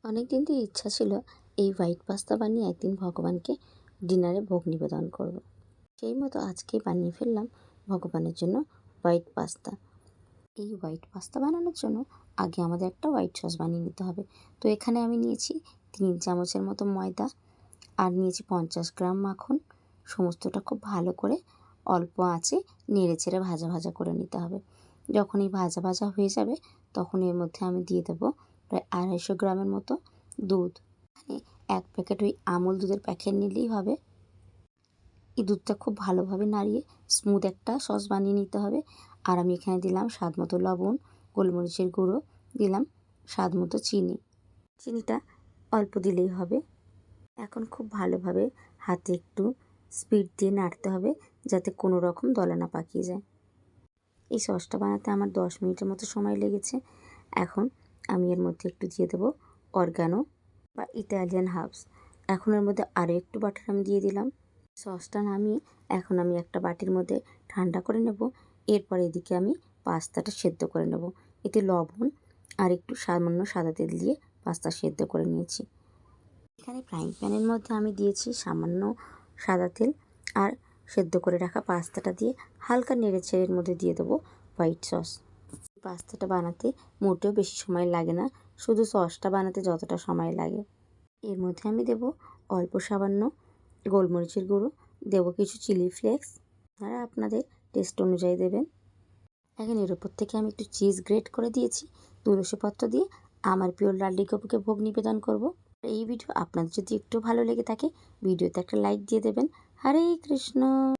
অনেক দিন থেকে ইচ্ছা ছিল এই হোয়াইট পাস্তা বানিয়ে একদিন ভগবানকে ডিনারে ভোগ নিবেদন করব। সেই মতো আজকেই বানিয়ে ফেললাম ভগবানের জন্য হোয়াইট পাস্তা। এই হোয়াইট পাস্তা বানানোর জন্য আগে আমাদের একটা হোয়াইট সস বানিয়ে নিতে হবে। তো এখানে আমি নিয়েছি 3 চামচের মতো ময়দা, আর নিয়েছি 50 গ্রাম মাখন। সমস্তটা খুব ভালো করে অল্প আঁচে নেড়ে চেড়ে ভাজা ভাজা করে নিতে হবে। যখন এই ভাজা ভাজা হয়ে যাবে তখন এর মধ্যে আমি দিয়ে দেবো প্রায় 250 গ্রামের মতো দুধ। মানে 1 প্যাকেট ওই আমুল দুধের প্যাকেট নিলেই হবে। এই দুধটা খুব ভালোভাবে নাড়িয়ে স্মুথ একটা সস বানিয়ে নিতে হবে। আর আমি এখানে দিলাম স্বাদ মতো লবণ, গোলমরিচের গুঁড়ো, দিলাম স্বাদ মতো চিনি। চিনিটা অল্প দিলেই হবে। এখন খুব ভালোভাবে হাতে একটু স্পিড দিয়ে নাড়তে হবে যাতে কোনো রকম দলা না পাকিয়ে যায়। এই সসটা বানাতে আমার 10 মিনিটের মতো সময় লেগেছে। এখন আমি এর মধ্যে একটু দিয়ে দেবো অরগ্যানো বা ইটালিয়ান হার্বস। এখন এর মধ্যে আরও একটু বাটার আমি দিয়ে দিলাম। সসটা নামিয়ে এখন আমি একটা বাটির মধ্যে ঠান্ডা করে নেব। এরপর এদিকে আমি পাস্তাটা সেদ্ধ করে নেব। এতে লবণ আর একটু সামান্য সাদা তেল দিয়ে পাস্তা সেদ্ধ করে নিয়েছি। এখানে ফ্রাইং প্যানের মধ্যে আমি দিয়েছি সামান্য সাদা তেল, আর সেদ্ধ করে রাখা পাস্তাটা দিয়ে হালকা নেড়ে ছেড়ে এর মধ্যে দিয়ে দেবো হোয়াইট সস। পাস্তাটা বানাতে মোটেও বেশি সময় লাগে না, শুধু সসটা বানাতে যতটা সময় লাগে। এর মধ্যে আমি দেব অল্প সামান্য গোলমরিচের গুঁড়ো, দেবো কিছু চিলি ফ্লেক্স, আপনারা আপনাদের টেস্ট অনুযায়ী দেবেন। এখন এর উপর থেকে আমি একটু চিজ গ্রেট করে দিয়েছি। তুলসী পত্র দিয়ে আমার প্রিয় লাড্ডু গোপুকে ভোগ নিবেদন করব। এই ভিডিও আপনাদের যদি একটু ভালো লেগে থাকে ভিডিওতে একটা লাইক দিয়ে দেবেন। হরে কৃষ্ণ।